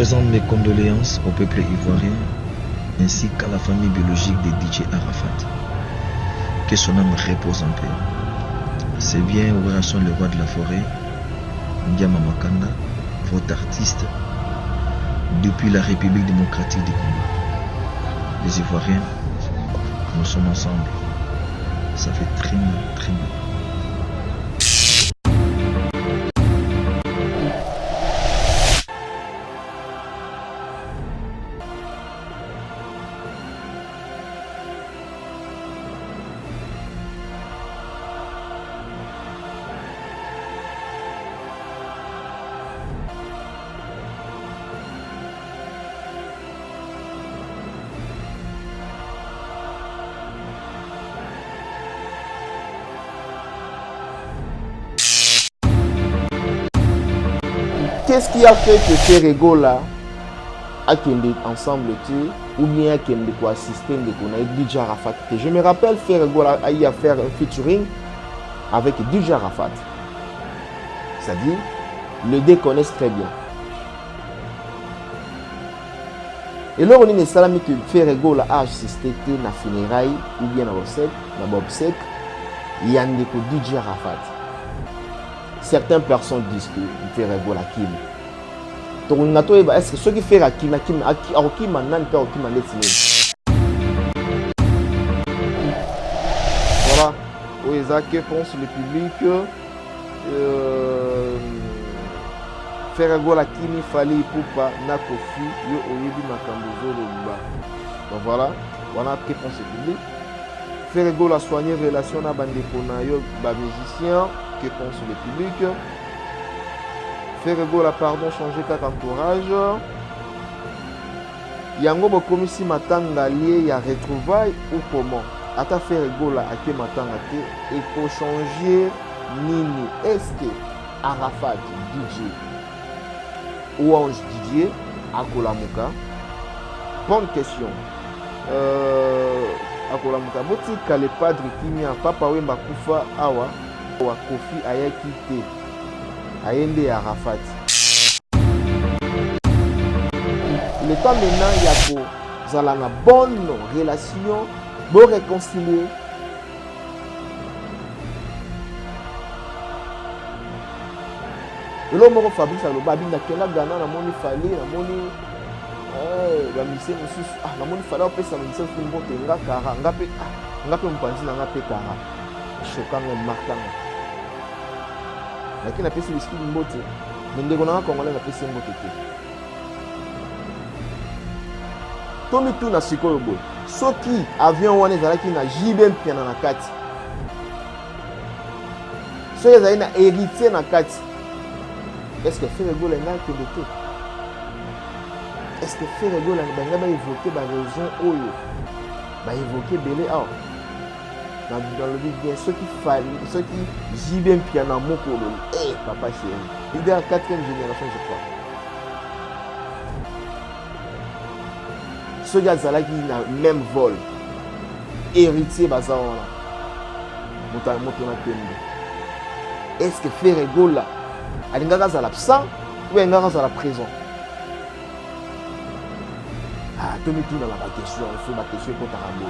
présente mes condoléances au peuple ivoirien ainsi qu'à la famille biologique de DJ Arafat. Que son âme repose en paix. C'est bien Opération Le Roi de la Forêt, Ndiama Makanda, votre artiste, depuis la République démocratique du Congo. Les Ivoiriens, nous sommes ensemble. Ça fait très mal, très mal. Qu'est-ce qui a fait que ces Ferrego-là a kende ensemble ou bien a kende pour assister avec DJ Arafat? Je me rappelle Ferrego-là a eu à faire un featuring avec DJ Arafat. C'est-à-dire, les deux connaissent très bien. Et là, on a salami que Ferrego-là a assisté à la funéraille ou bien à l'obsèque, il y a un DJ Arafat. Certaines personnes disent que Ferrego la Kim. Donc, est-ce que ceux qui font la Kim, voilà. Où Isaac pense le public. Ferrego la Kim, il fallait pour pas Nakofi, yo oyebi makambozo le. Donc voilà, voilà que pense le public. Ferrego la soigner relation à bandeko yo ba musicien. Que pense le public? Ferrego la pardon changer qu'à entourage. Yango bokomisi matanga lié ya retrouvailles ou comment? Ata Ferrego la ake matanga te et pour changer nini? Est-ce que Arafat DJ ou Ange Didier Akolamuka? Bonne question. Akolamuka botika le padre kimia papa wemba kufa awa wa Kofi ayaki te ayende ya Arafat. Le temps maintenant il y a pour une bonne relation, bon réconcilier. Et l'homme au Fabrice a le babi na kena gana na moni fali na moni ba mise mususu na moni fala au pesa mise fu mbote ngaka ngape ngape mpanzi na ngape kara chokanga markanga. Lakini napesi whisky mbote ndeko na Congolais napesi mbote te. Tomi tu na sikoyo boy soki avion wana ezalaki na JB piana na kati soki ezali na héritier na kati, est-ce que Ferrego la nga kende te? Est-ce que Ferrego la nga ba évoquer ba raison oyo ba évoquer belé ah dans le but bien ceux qui JB piano moko le papa chéri il est en 4e génération je crois. Ce gars là qui a même vol héritier baza wana moto na tembe. Est-ce que Ferrego là alingaka za l'absent ou alingaka za la prison? Ah tomi tout dans la question, il faut ma question pour Tarambo.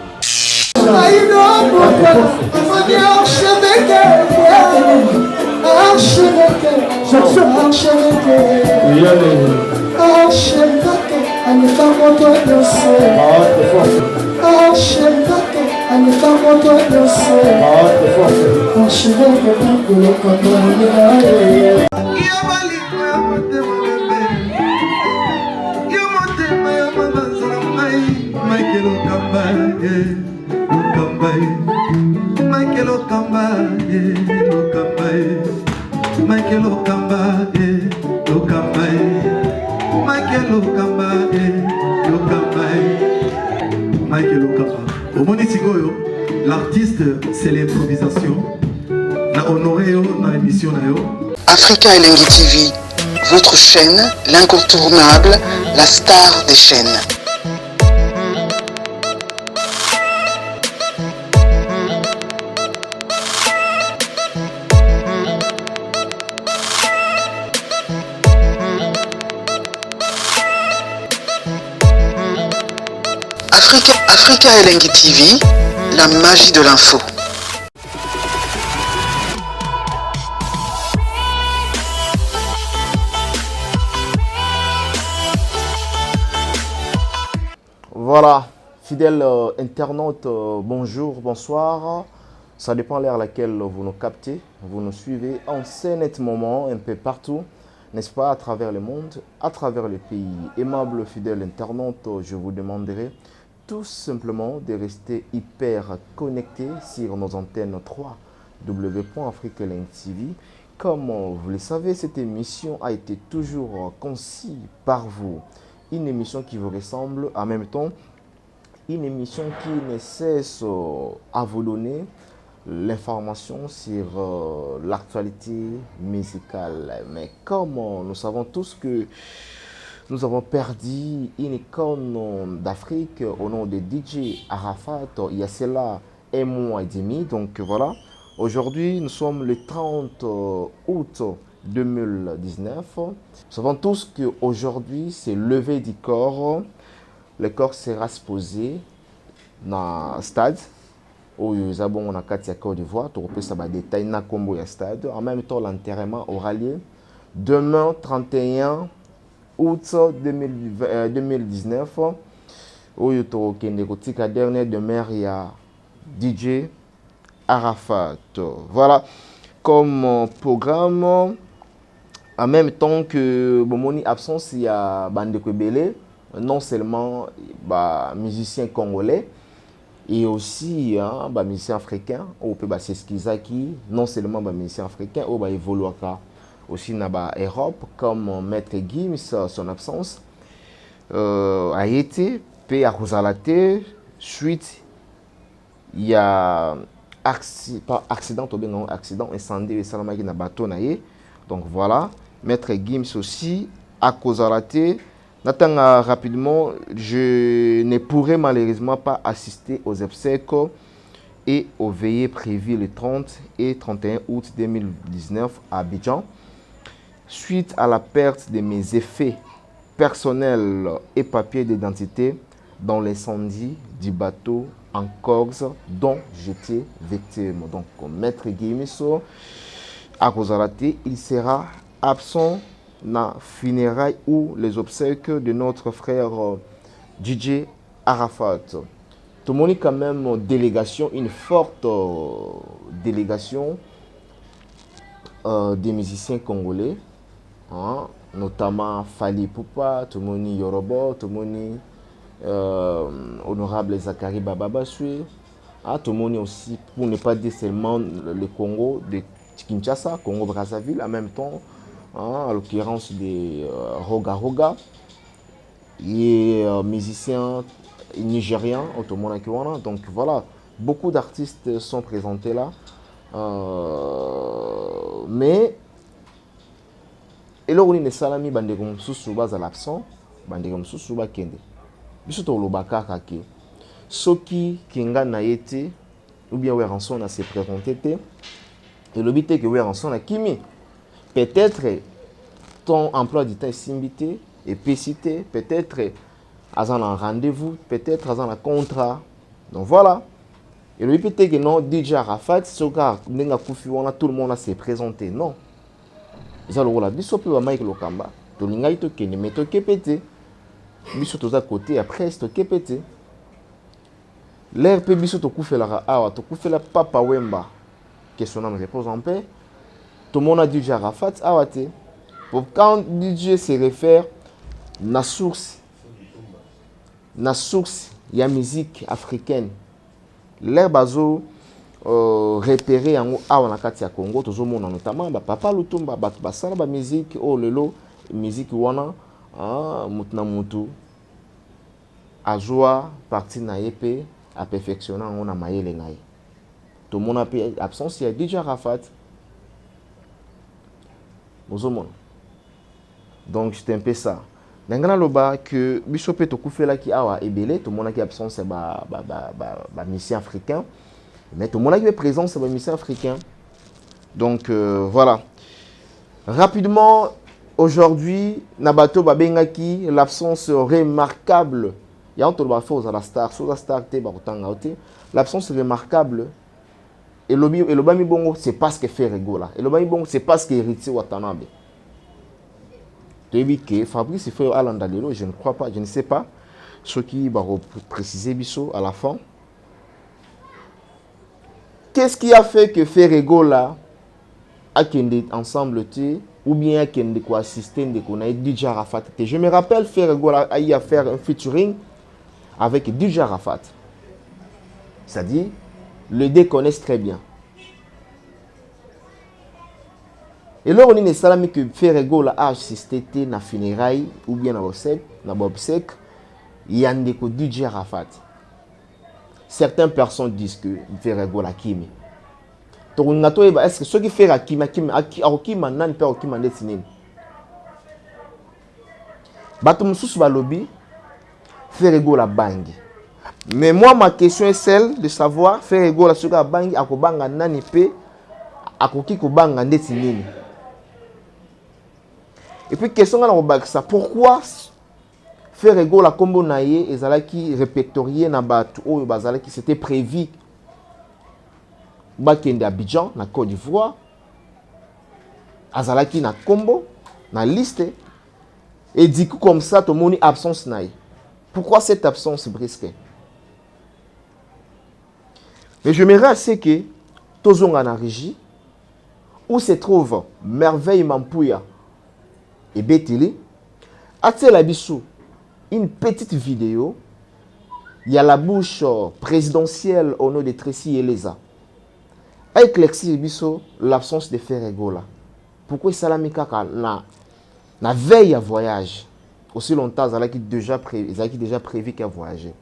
L'artiste, c'est l'improvisation. Na honoré dans l'émission. Africa Elengi TV, votre chaîne, l'incontournable, la star des chaînes. Africa Elengi TV, la magie de l'info. Voilà, fidèles internautes, bonjour, bonsoir. Ça dépend l'heure à laquelle vous nous captez, vous nous suivez en ce net moment, un peu partout, n'est-ce pas, à travers le monde, à travers le pays. Aimables fidèles internautes, je vous demanderai tout simplement de rester hyper connectés sur nos antennes 3 www.africaelengi.tv. Comme vous le savez, cette émission a été toujours conçue par vous. Une émission qui vous ressemble, en même temps, une émission qui ne cesse à vous donner l'information sur l'actualité musicale. Mais comme nous savons tous que nous avons perdu une icône d'Afrique au nom de DJ Arafat, il y a cela un mois et demi. Donc voilà, aujourd'hui nous sommes le 30 août 2019. Nous savons tous qu'aujourd'hui c'est levé du corps. Le corps sera exposé dans le stade où nous avons en Côte d'Ivoire. Tu peux savoir des détails dans le stade. En même temps, l'enterrement aura lieu demain 31 août 2019. Où il y a dernière demeure, il y a DJ Arafat. Voilà, comme programme, en même temps que mon absence, il y a Bandeko Belé, non seulement musicien congolais, et aussi musicien africain, ou c'est Skizaki, non seulement musicien africain, ou évoluer aussi dans l'Europe, comme Maître Gims, son absence, a été, puis à Rosalate, suite, il y a accident, incendie, et ça na bateau naïe. Donc voilà, Maître Gims aussi, à Rosalate. N'attends rapidement, je ne pourrai malheureusement pas assister aux obsèques et aux veillées prévues le 30 et 31 août 2019 à Abidjan. Suite à la perte de mes effets personnels et papiers d'identité dans l'incendie du bateau en Corse dont j'étais victime. Donc, Maître Guimiso à Rosalate, il sera absent dans funérailles ou les obsèques de notre frère DJ Arafat. Tout le monde quand même délégation, une forte délégation des musiciens congolais, notamment Fali Poupa, tout le monde Yorobo, tout le monde honorable Zakari Bababasui, tout le monde aussi, pour ne pas dire seulement le Congo de Kinshasa, Congo Brazzaville, en même temps, en l'occurrence des Roga Roga, et musiciens nigériens, donc voilà, beaucoup d'artistes sont présentés là, mais et là on est salami bandegom susuba à l'absent, bandegom susuba kende, bisoto lobaka kake, soki kinga na yete ou bien Weranson a se présenté et le but est que Weranson a kimi. Peut-être ton emploi du temps est simbité et pécité, peut-être à un rendez-vous, peut-être à un contrat. Donc voilà. Et le but est que non, DJ Arafat, tout le monde s'est présenté. Non. Ils ont le rôle à Bissop et Mike Lokamba. Tout le monde a été mais tout est pété. Bissop à côté, après c'est tout pété. L'air peut Bissop tout fait la awa, tout fait la Papa Wemba. Que son âme repose en paix. Tout le monde a dit Arafat, awate. Quand DJ se réfère na source, il y a musique africaine. L'air bazo repéré en Awanakati à Congo, tout le monde notamment, Papa Lutumba, basala ba musique, oh lelo, musique wana, mutna mutu, azwa parti na yepe, à perfectionner on a maïle ngaï. Tout le monde a payé absence, il y a DJ Arafat. Donc c'était un peu ça. Dans loba que Bishop to kufela ki awa ebele, tout le monde qui est absent c'est ba mission africain. Mais tout le monde qui est présent c'est ba mission africain. Donc voilà. Rapidement aujourd'hui Nabato babengaki l'absence remarquable Il y a un tour faire aux la star, sur la star te bakotanga te. L'absence remarquable. Et le bami bongo c'est pas ce que fait Regola. Et le bami bongo c'est pas ce que héritier Watanabe. Tu dis que Fabrice il fait Alandalelo, je ne crois pas, je ne sais pas. Ce qui va préciser Bisso à la fin. Qu'est-ce qui a fait que Ferregola a kende ensemble ou bien a kende ko assister de qu'on a DJ Arafat. Je me rappelle Ferregola a eu à faire un featuring avec DJ Arafat. C'est-à-dire le deux connaissent très bien. Et là on est salami que Ferregola a assisté na funérailles ou bien na obsèque il y a des DJ Arafat. Certaines personnes disent que Ferregola Kimi. Est-ce que ceux qui font Akima nan pe Akima ndetinin. Bato mususu balobi Ferregola bangi. Mais moi ma question est celle de savoir Ferregola soka bangi akobanga nani pe akoki kobanga ndetinini. Et puis question na kobakisa pourquoi Ferregola kombo naye ezalaki répertorié na bato oyo bazalaki c'était prévu bakende Abidjan na Côte d'Ivoire azalaki na kombo na liste et du coup comme ça tout le monde absence naye. Pourquoi cette absence brusque? Mais je me rappelle que tozonga na régie où se trouve Merveille Mampuya et Betili atela biso une petite vidéo. Il y a la bouche présidentielle au nom de Tracy Eleza. Avec l'éclaircir l'absence de Ferregola. Pourquoi Salami Kaka na veille à voyage aussi longtemps il déjà prévu qu'à voyager.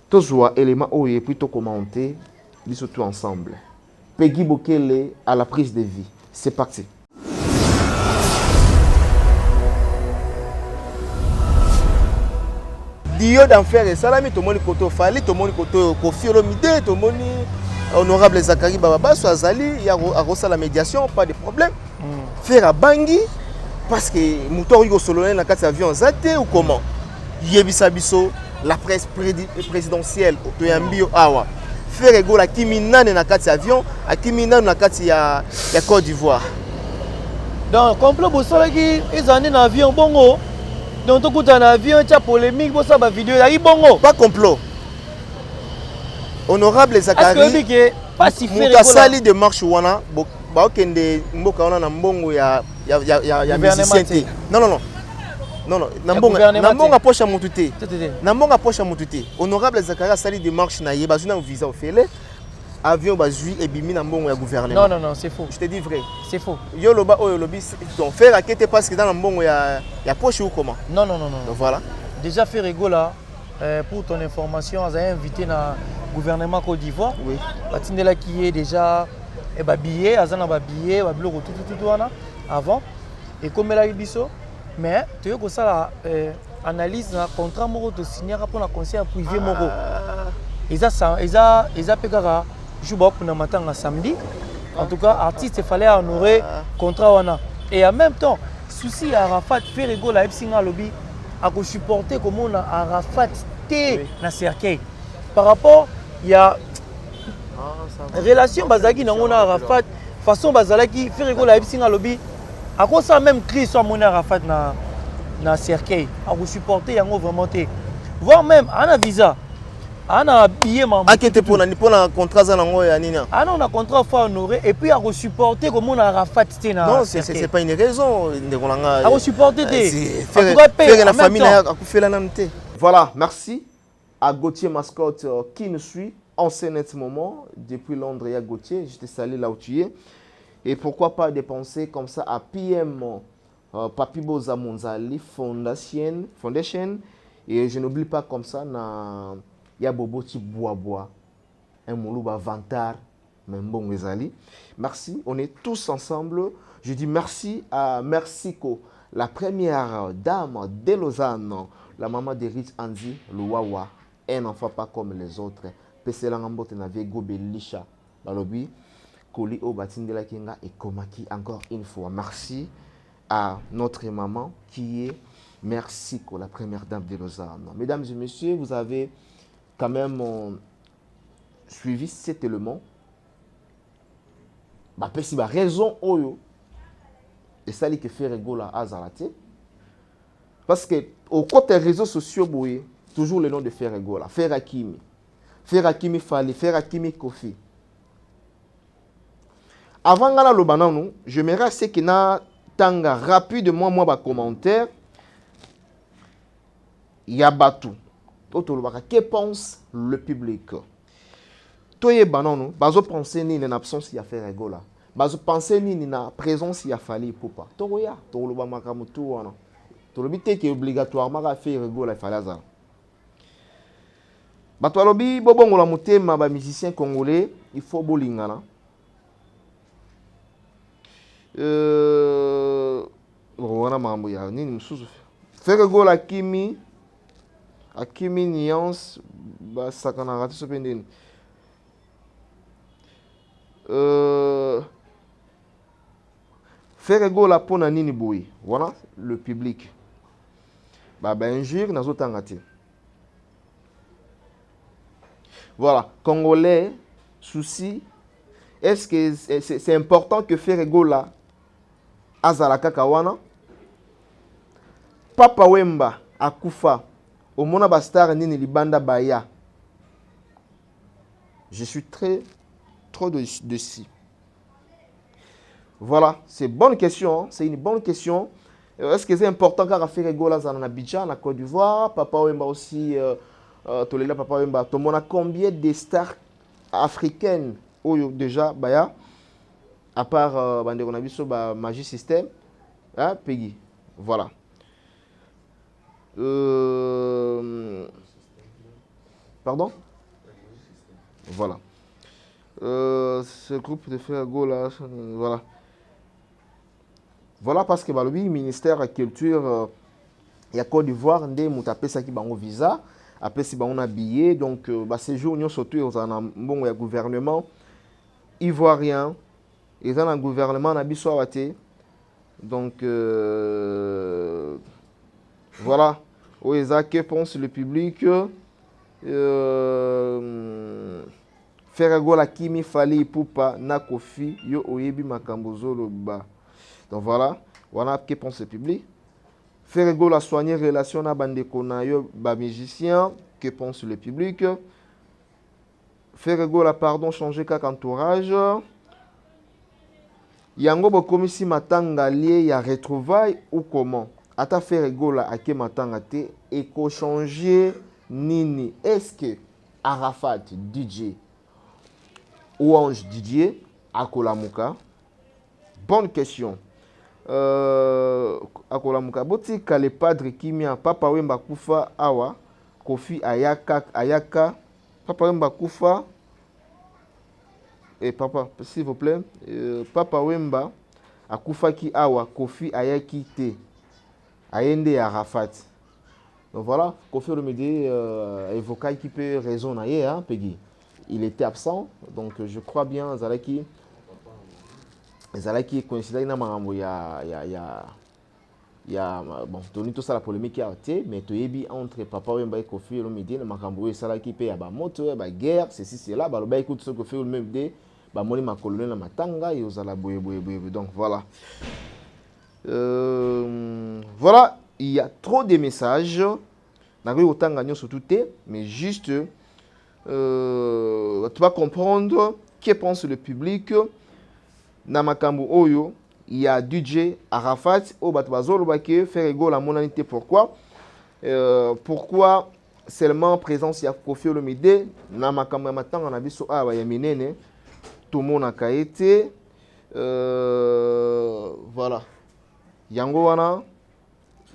Tous les éléments où il est plutôt commenté, ils tout ensemble. Peggy Bokele à la prise de vie. C'est parti. Dio d'enfer et salami to moni koto fali to moni koto Kofi Olomide to moni honorable Zakari Bababa so azali ya a la médiation pas de problème faire à Bangi parce que moto rigo solo na kati avion zate ou comment yebisa biso la presse présidentielle to yambio awa faire ego la kiminane na kati avion a kiminane na kati ya Côte d'Ivoire donc complot bosolaki ezani na avion bongo. Donc, tout un avion, il y a polémique, pour ça, ma vidéo, il y a bon. Pas complot. Honorable Zakari, est-ce que pas si fait la salle de marche wana, ba okende mboka wana na mbongo ya musicien. Non. Na mbongo approche mutu te. Na mbongo approche mutu te. Honorable Zakari salle de marche na yeba zuna visa ofele. Avion bazui et bimi na mbongo ya gouvernement. Non, c'est faux. Je te dis vrai. C'est faux. Yo loba oyo lobi donc faire raquette parce que dans la mbongo ya poche ou comment? Non. Donc voilà. Déjà Ferregola pour ton information, on a invité na gouvernement Côte d'Ivoire. Oui. Batindela qui est déjà billet, azana ba billet, ba biloko tout wana avant et comme la biso mais tu yo ko sala analyse na contrat moko to signer pour na conseil privé moko. Eza pekara Jouba pour matanga samedi. En tout cas, artiste, il fallait honorer contrat wana. Et en même temps, souci à Arafat, Ferregola Epsinga lobby a supporter comme on a Arafat T na cercueil. Par rapport, il y a relation bazaki na on a Arafat façon bazalaki Ferregola Epsinga lobby à quoi ça même cri sur mon Arafat na cercueil a supporter yango vraiment té. Voire même un visa. On a billet pour un contrat on a contrat faut honorer et puis à supporter comme on a Arafat non c'est pas une raison à supporter faire la famille voilà merci à Gauthier Mascotte qui nous suit en ce net moment depuis Londres et à Gauthier je te salue là où tu es et pourquoi pas dépenser comme ça à PM Papi Boza Monzali Foundation et je n'oublie pas comme ça na il y a Boboti Bois, un Moulouba Vantar, même bon Ezali. Merci, on est tous ensemble. Je dis merci à Mersiko, la première dame de Lausanne, la maman d'Eric Anzi, le Wawa, un enfant pas comme les autres. Peselangambote n'avait gobé Lisha, Balobi, Koli O Batindela Kinga et Komaki, encore une fois. Merci à notre maman qui est Merci, la première dame de Lausanne. Mesdames et messieurs, vous avez quand même suivi cet élément. Si la raison oyo et ça que fait rigoler à Azalate. Parce que au côté des réseaux sociaux, toujours le nom de Fer Rigola. Fer Hakimi. Fer Hakimi Fali, Fer Hakimi Kofi. Avant de le banano, j'aimerais que na tanga rapidement moi commentaire. Yabatou. Que pense le public? Toye banano, bazo penser ni en absence ya Fer Rigola. Bazo penser ni na présence ya Fali Poupa. Toya, to lo ba makamutu wana. To lo bité que obligatoirement à Fer Rigola Fali za. Bato alobi bobongo la motema ba musicien congolais, il faut bolingana. Wana mambo ya nini msusu. Fer Rigola Hakimi Nuance ba sakana ratu sopendeni. Fer Rigola pona nini boy. Voilà le public. Injure nazo tangati. Voilà, Congolais, souci. Est-ce que c'est important que Fer Rigola azalaka kawana? Papa Wemba akufa. Au mona bastar nini libanda baya. Je suis trop dessus. Voilà, c'est une bonne question. C'est une bonne question. Est-ce que c'est important car Fer Rigola en Abidjan, en Côte d'Ivoire? Papa Wemba aussi, Tolela Papa Wemba. Tout le monde a combien de stars africaines déjà baya? À part Bandero Nabiso, Magie System, hein, Peggy. Voilà. Pardon? Voilà. Ce groupe de Fer Rigola, voilà. Voilà parce que le ministère de la Culture, il y a Côte d'Ivoire, il y a un visa, après si on a billet, donc ces jours nous surtout il y a un gouvernement ivoirien, il y a un gouvernement nabisouaté, donc voilà. Que pense le public? Fer Rigola Hakimi Fali Poupa na Kofi yo oyebi makambo zoloba. Donc voilà que pense le public. Fer Rigola soigner relation na bandeko na yo ba musicien, que pense le public? Fer Rigola pardon changer kaka entourage. Yango bokomisi matanga lié ya retrouvailles ou comment? Ata Fer Rigola ake matanga te eko changer nini? Est-ce que Arafat DJ ou Ange Didier Akolamuka? Bonne question. Akolamuka botika le padre Kimia Papa Wemba kufa awa Kofi ayaka Papa Wemba kufa et papa s'il vous plaît Papa Wemba akufa ki awa Kofi ayaki te ayende Arafat. Donc voilà, Kofi Olomide évoquait qui peut raisonner, hein, Peggy. Il était absent, donc je crois bien Zalaki coïncide na marambo ya bon toni tout ça la polémique a été mais toyebi entre Papa Wemba et Kofi Olomide na marambo et Salaki pe ya ba moto ba guerre ceci cela ba loba écoute ce que fait Olomide ba moni ma colonel na matanga et osala boye donc voilà. Voilà, il y a trop de messages. Mais juste, tu vas comprendre que pense le public. Namakambu Oyo, il y a DJ Arafat, Obatbazol, Fer Rigola monanité. Pourquoi? Pourquoi seulement présence ya Kofi Olomide? Namakambu Matang en abisso a Yaminene, tout le monde a été. Voilà. Yango wana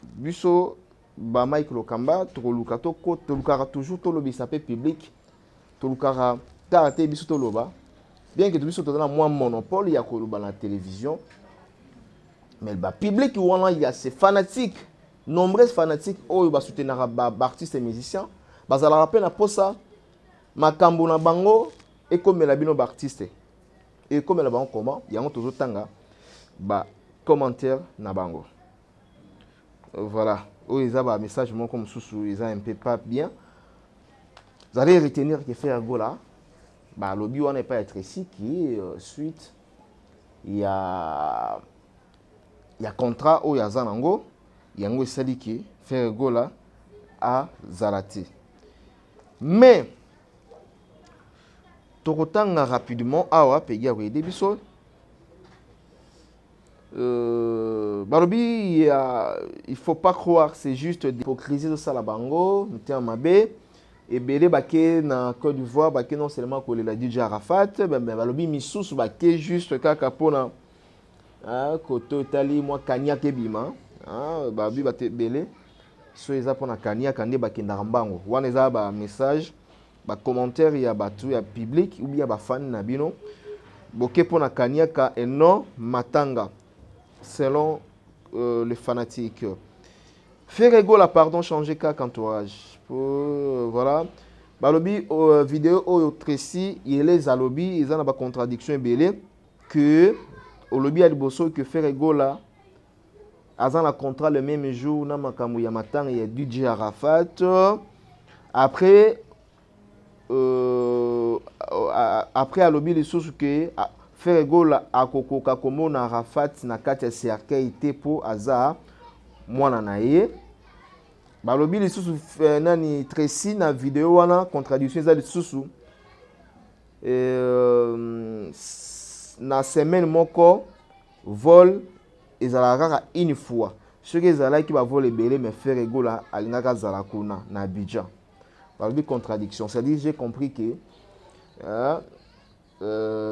biso ba Mike Lokamba toluka toko tolukara toujours tolobisa pe public tolukara tarate biso toloba bien que biso tozana moins monopole ya koloba na télévision mais le public wana il y a ces fanatiques nombreux fanatiques oyo ba soutenir ba artistes et musiciens bazala rappel na posa makambo na bango et comme la bino ba artiste et comme la bango comment yango tozotanga ba commentaire na bango. Voilà. où ils ont un message comme sous ils ont un peu pas bien. Vous allez retenir que faire Gola, bah lobby on n'est pas être ici qui suite il y a contrat où il y a Zanango, il y a un sali qui faire Gola à Zalati. Mais tokotanga rapidement awa pegi à debiso. Barobi, il faut pas croire, c'est juste l'hypocrisie de Salabango, Mabé, et Bélé Baké na Côte d'Ivoire, Baké non seulement que la DJ Arafat, mais Barobi Missous Baké juste Kakapona, Koto Tali, moi Kanya Kebima, Barobi Baté Bélé, soit ils apprennent à Kanya, Kanye Baké Narambango. One is un message, un commentaire, il y a batu, il y a public, ou bien il y a fan Nabino, Boké pour na Kanya Ka et non Matanga. Selon les fanatiques. Ferrego la pardon changer qu'à entourage. Voilà. Balobi vidéo au Tracy, il les alobi, ils ont une contradiction belé que au lobby a bosso que Ferrego là a un contrat le même jour na makamou ya matang et DJ Arafat. Après après alobi les sources que Ferrego la akoko kakomo na Arafat na kati CRK ite po aza mwana na ye balobi lisusu nani Tracy na video wana contradiction za lisusu na semaine moko vol ezalaka kaka une fois soki ezalaki ba vol ebele mais Ferrego la alingaka zala kuna na Abidjan balobi contradiction, c'est-à-dire j'ai compris que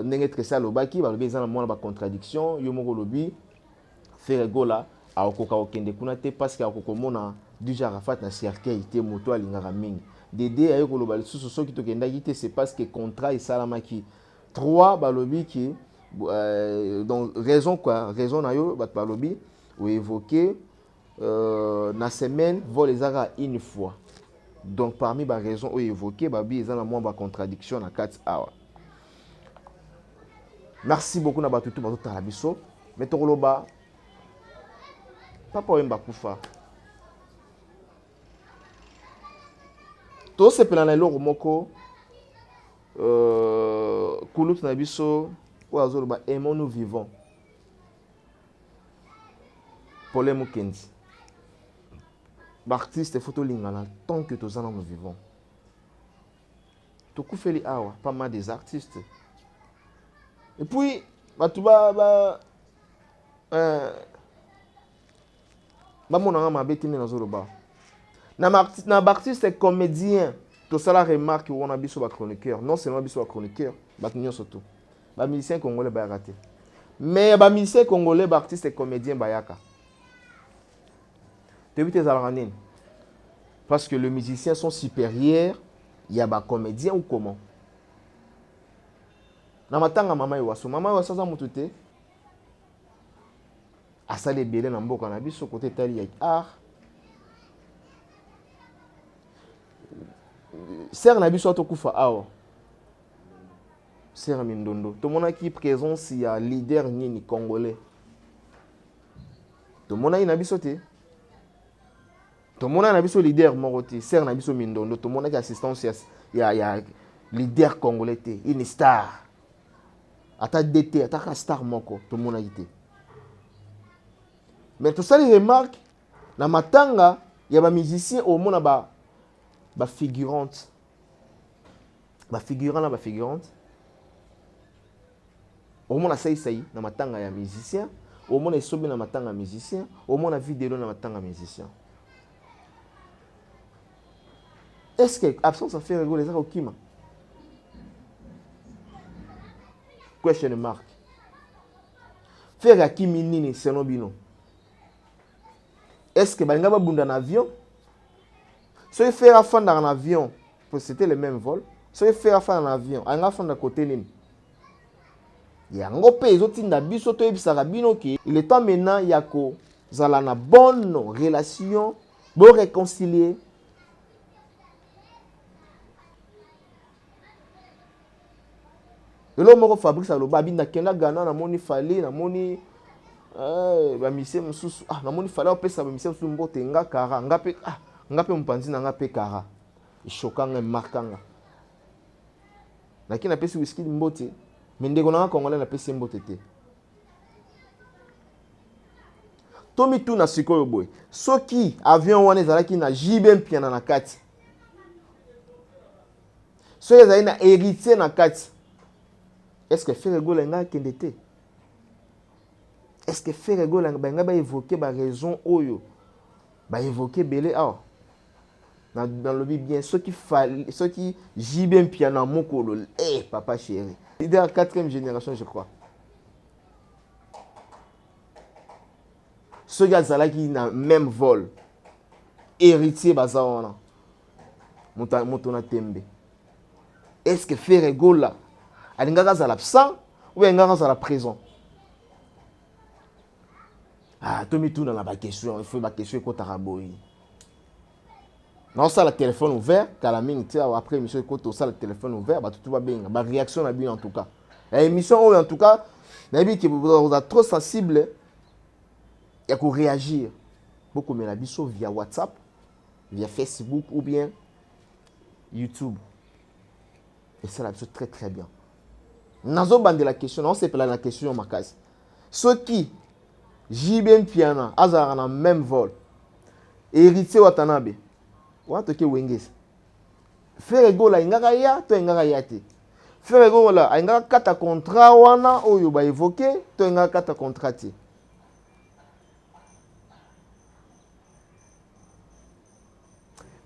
ndenge Tracy alobaki balobi eza na mwana ba contradiction yo moko lobi Ferrego la akokoka okende kuna te parce que akokomona DJ Arafat na CRK ite moto alingaka mingi Dédé ayo koloba lisusu soki tokendaki te c'est parce que contrat esalamaki 3 balobi ki donc raison quoi raison na yo bat balobi ou évoqué na semaine vol ezaka une fois donc parmi ba raison ou évoqué babi eza na mwa ba contradiction na 4 hours. Merci beaucoup na batutu bazotala biso mais tokoloba papa oyemba kufa tosepela na eloko moko kulutu na biso oyo azoloba aimons nous vivons Paulin Mukendi baartiste faut tolingana tant que toza na nous vivons tokufeli awa pas mal des artistes et puis batu bamonanga mabe tini nazoloba na baartiste comédien tosala remarque wana biso ba chroniqueur non seulement biso ba chroniqueur batu nyonso to ba musicien congolais bayaka te mais ba musicien congolais ba artiste comédien bayaka te ezalaka nini parce que les musiciens sont supérieurs il y a ba comédien ou comment na matanga mama Iwaso aza mutu te asali ebele na mboka na biso côté tali ya art ser na biso atokufa awa ser Mindondo tomonaki présence ya leader nini congolais tomonaki na biso te tomonaki na biso leader moko te ser na biso Mindondo tomonaki assistance ya leader congolais te une star ata DT ata star moko tomonaki te mais tout ça les remarques na matanga ya ba musicien au mona ba figurante ba figurante au mona sai na matanga ya musicien au mona esobe na matanga musicien au mona vidéo na matanga musicien est-ce que absence à faire rigoler ça okima question mark faire akimi nini selon bino. Est-ce que balinga babunda en avion? Si il fait affaire en avion, c'était le même vol. Si il fait affaire en avion, il y a affaire de côté nini. Il y a un gros pays zotinda biso to ebisaka bino ki il est temps maintenant ya ko zala na bonne relation, bon réconcilier. Le moko Fabrice aloba binda kenda Ghana na moni Fali na moni bamisie mosusu namoni fale opesa bamisie mosusu mbote nga kara nga pe mopanzi na nga pe kara eshokanga emarkanga naki napesi whisky mbote me ndeko na nga congolais napesi mbote te tomituna sikoyo boye soki avion wana ezalaki na jibe mpiana na kati soki ezali na héritier na kati est-ce que Frère Egola nga akende te est-ce que Frère Egola nga baévoke baraison oyo baévoke belé awa dans le bien soki jibe mpiana mokolo papa chéri il est en 4e génération je crois soki azalaki na même vol héritier baza wana moto na tembe est-ce que Frère Egola alingaka azala absent ou alingaka azala présent tomituna na baquestion il faut baquestion ekotaka boye naosala téléphone ouvert kala mingi te après émission ekota osala téléphone ouvert bato tu babenga baréaction na bino en tout cas la émission oyo en tout cas nayebi ke oza trop sensible ya koréagir bokomela biso via WhatsApp via Facebook ou bien YouTube esala biso très très bien nazobandela la question naosepela na question makasi soki jibe mpiana azalaka na même vol héritier watanabe wana toke wengesa Frère Egola ingaka ya to ingaka ya te Frère Egola ingaka kata contrat wana oyo baévoke to ingaka kata contrat te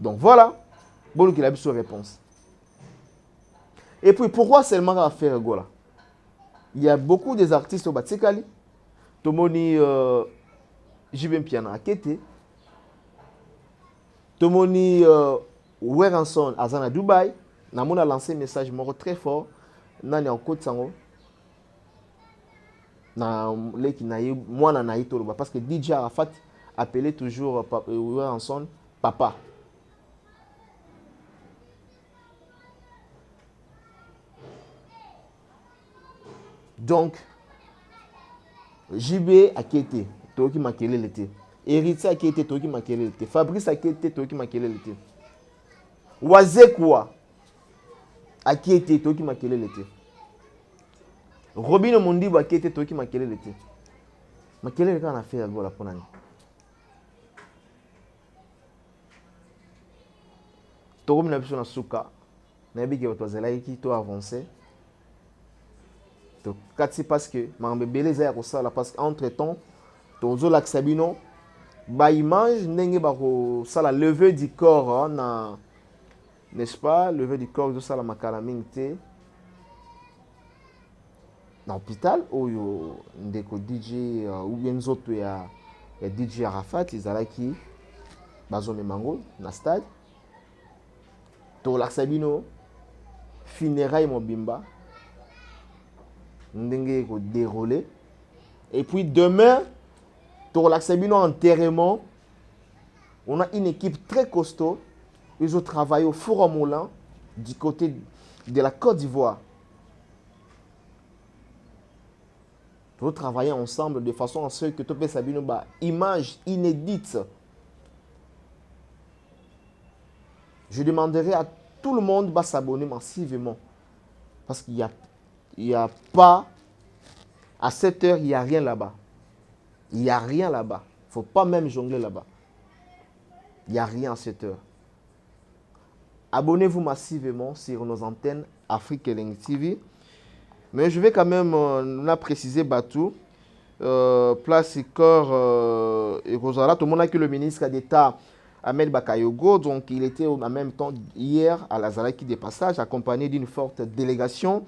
donc voilà bon qu'il a biso réponse. Et puis pourquoi seulement à Frère Egola? Il y a beaucoup des artistes au Batikali. Tomoni Jibem Piana Akete. Tomoni Weranson Azana Dubaï. Namon a lancé un message très fort. Nani en Côte Sango. Na leki na moi na naïto parce que DJ Arafat appelait toujours Weranson papa. Donc, JB Akete, Toki Makele l'été. Héritier Akete, Toki Makele l'été. Fabrice Akete, Toki Makele l'été. Wazekwa Akete, Toki Makele l'été. Robin Mondibo Akete, Toki Makele l'été. Makele l'été en a fait à Gola pour l'année. Torom n'a plus sur Souka. Nabi qui va toiser qui to avancé. Parce que parce qu'entre temps tozo laksabino ba image ndenge ba ko sala lever du corps na n'est-ce pas lever du corps de sala makala mingte na hôpital oyo ndeko DJ ou bien nzoto ya DJ Arafat izalaki bazo memango na stade to laksabino funérailles mobimba ndenge ko déroulé et puis demain pour l'accès enterrement on a une équipe très costaud ils ont travaillé au four à moulin du côté de la Côte d'Ivoire ils ont travaillé ensemble de façon à ce que tu peux Sabino ba image inédite. Je demanderai à tout le monde de s'abonner massivement parce qu'il y a pas, à 7 heures, il n'y a rien là-bas. Il n'y a rien là-bas. Il ne faut pas même jongler là-bas. Il n'y a rien à 7 heures. Abonnez-vous massivement sur nos antennes Afrique Elengi TV. Mais je vais quand même préciser Batou. Place corps et Rosala. Tout le monde a que le ministre d'État Ahmed Bakayogo. Donc il était en même temps hier à la Zalaki des Passages, accompagné d'une forte délégation.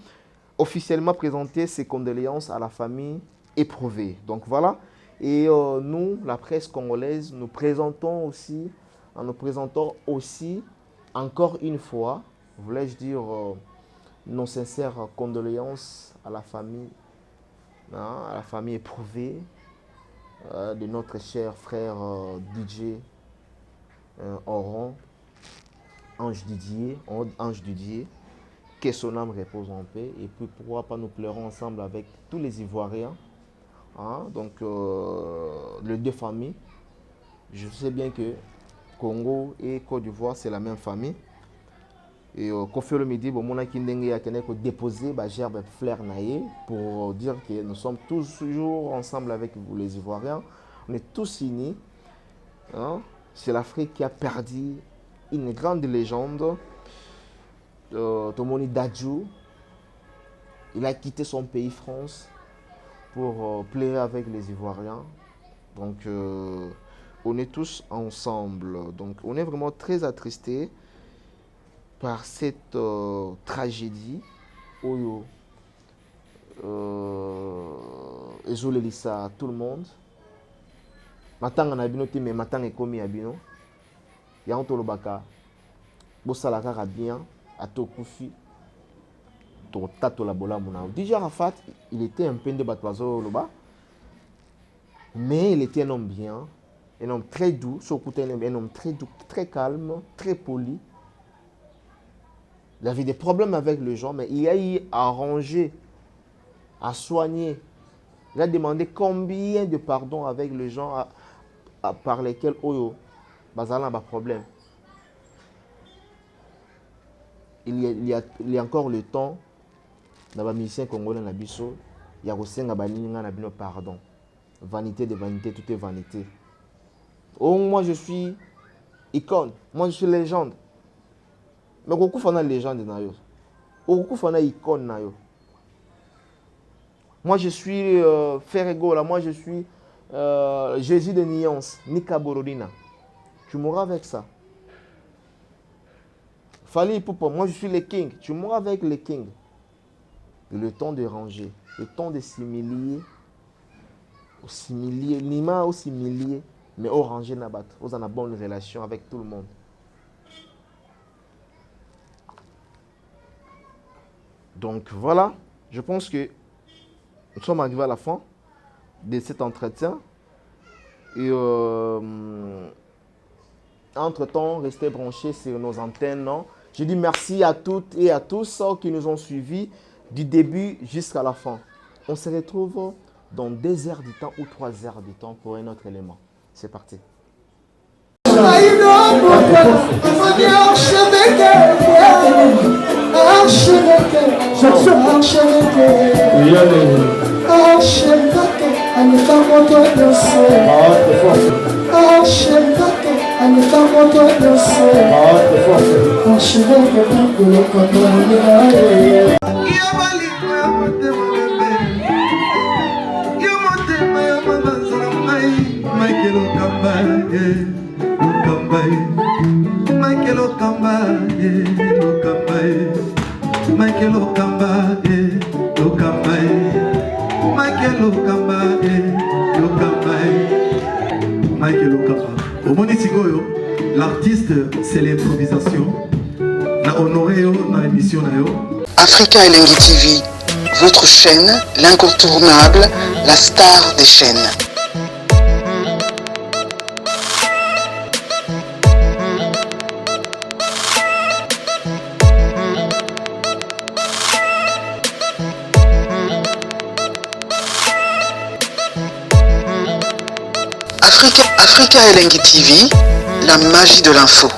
Officiellement présenter ses condoléances à la famille éprouvée. Donc voilà. Et nous, la presse congolaise, nous présentons aussi, encore une fois, voulais-je dire, nos sincères condoléances à la famille éprouvée de notre cher frère DJ Oran, Ange Didier. Que son âme repose en paix. Et puis pourquoi pas nous pleurons ensemble avec tous les Ivoiriens hein, donc les deux familles. Je sais bien que Congo et Côte d'Ivoire, c'est la même famille. Et quand fait le midi, bon, mon akindenge a déposé gerbe fleur naïe pour dire que nous sommes toujours ensemble avec vous les Ivoiriens. On est tous unis. Hein? C'est l'Afrique qui a perdu une grande légende. Tomoni Dadju, il a quitté son pays France pour plaire avec les Ivoiriens. Donc on est tous ensemble. Donc on est vraiment très attristés par cette tragédie. Oyo ezolelisa tout le monde. Matanga na bino te mais matanga ekomi abino. Ya ontolobaka bosala kaka bien atokufi to tato la bola mona. DJ Arafat, il était un peu de batwazo loba. Mais il était un homme bien, un homme très doux, un homme très doux, très calme, très poli. Il avait des problèmes avec les gens, mais il a eu à arranger, à soigner. Il a demandé combien de pardons avec les gens par lesquels Oyo Bazala a un problème. Il y a encore le temps, dans les musiciens congolais, il y a aussi un pardon. Vanité de vanité, tout est vanité. Oh, moi je suis icône, moi je suis légende. Mais beaucoup font la légende nayo. Beaucoup font la icône nayo. Moi je suis Ferregola, moi je suis Jésus de Nuance, Nika Borodina. Tu mourras avec ça. Fali Poupa, moi je suis le king. Tu mourras avec le king. Le temps de ranger, le temps de s'humilier. Nima aussi millier, mais au ranger nabat. Vous en avez bonne relation avec tout le monde. Donc voilà, je pense que nous sommes arrivés à la fin de cet entretien. Et entre-temps, restez branchés sur nos antennes. Non? Je dis merci à toutes et à tous qui nous ont suivis du début jusqu'à la fin. On se retrouve dans 2 heures du temps ou 3 heures du temps pour un autre élément. C'est parti. L'artiste, c'est l'improvisation. Na honoré na émission na yo. Africa Elengi TV, votre chaîne, l'incontournable, la star des chaînes. Africa Elengi TV, la magie de l'info.